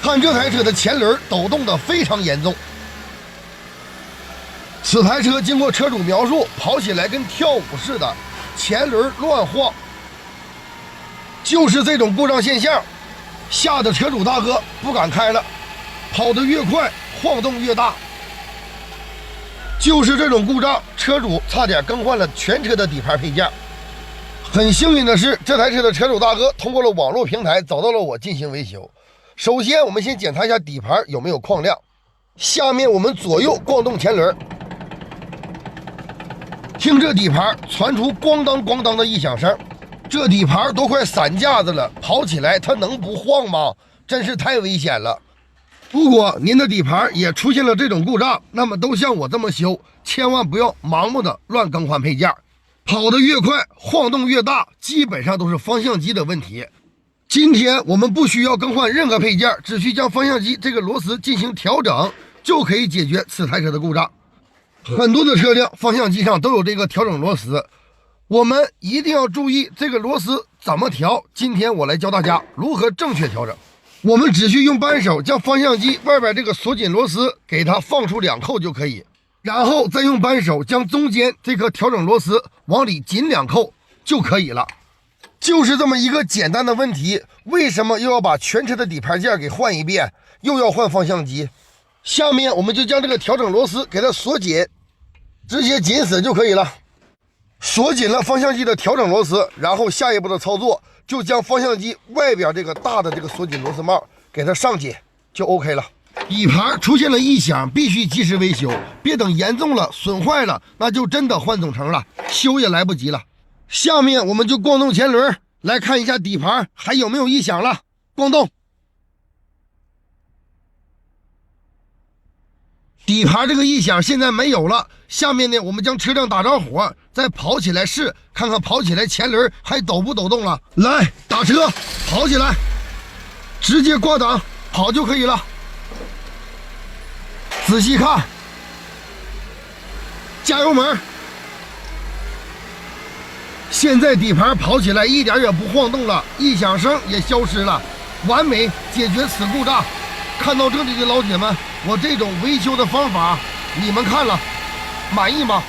看这台车的前轮抖动的非常严重。此台车经过车主描述，跑起来跟跳舞似的，前轮乱晃。就是这种故障现象，吓得车主大哥不敢开了，跑得越快，晃动越大。就是这种故障，车主差点更换了全车的底盘配件。很幸运的是，这台车的车主大哥通过了网络平台找到了我进行维修。首先，我们先检查一下底盘有没有矿亮。下面我们左右晃动前轮，听这底盘传出咣当咣当的异响声，这底盘都快散架子了，跑起来它能不晃吗？真是太危险了。如果您的底盘也出现了这种故障，那么都像我这么修，千万不要盲目的乱更换配件。跑得越快，晃动越大，基本上都是方向机的问题。今天我们不需要更换任何配件，只需将方向机这个螺丝进行调整，就可以解决此台车的故障。很多的车辆方向机上都有这个调整螺丝，我们一定要注意这个螺丝怎么调。今天我来教大家如何正确调整。我们只需用扳手将方向机外边这个锁紧螺丝给它放出2扣就可以，然后再用扳手将中间这颗调整螺丝往里紧2扣就可以了。就是这么一个简单的问题，为什么又要把全车的底盘件给换一遍，又要换方向机？下面我们就将这个调整螺丝给它锁紧，直接紧死就可以了。锁紧了方向机的调整螺丝，然后下一步的操作就将方向机外边这个大的这个锁紧螺丝帽给它上紧就 OK 了。底盘出现了异响，必须及时维修，别等严重了损坏了，那就真的换总成了，修也来不及了。下面我们就咣动前轮，来看一下底盘还有没有异响了。咣动，底盘这个异响现在没有了。下面呢，我们将车辆打着火，再跑起来试，看看跑起来前轮还抖不抖动了。来，打车，跑起来，直接挂档跑就可以了。仔细看，加油门。现在底盘跑起来一点也不晃动了，异响声也消失了，完美解决此故障。看到这里的老铁们，我这种维修的方法你们看了满意吗？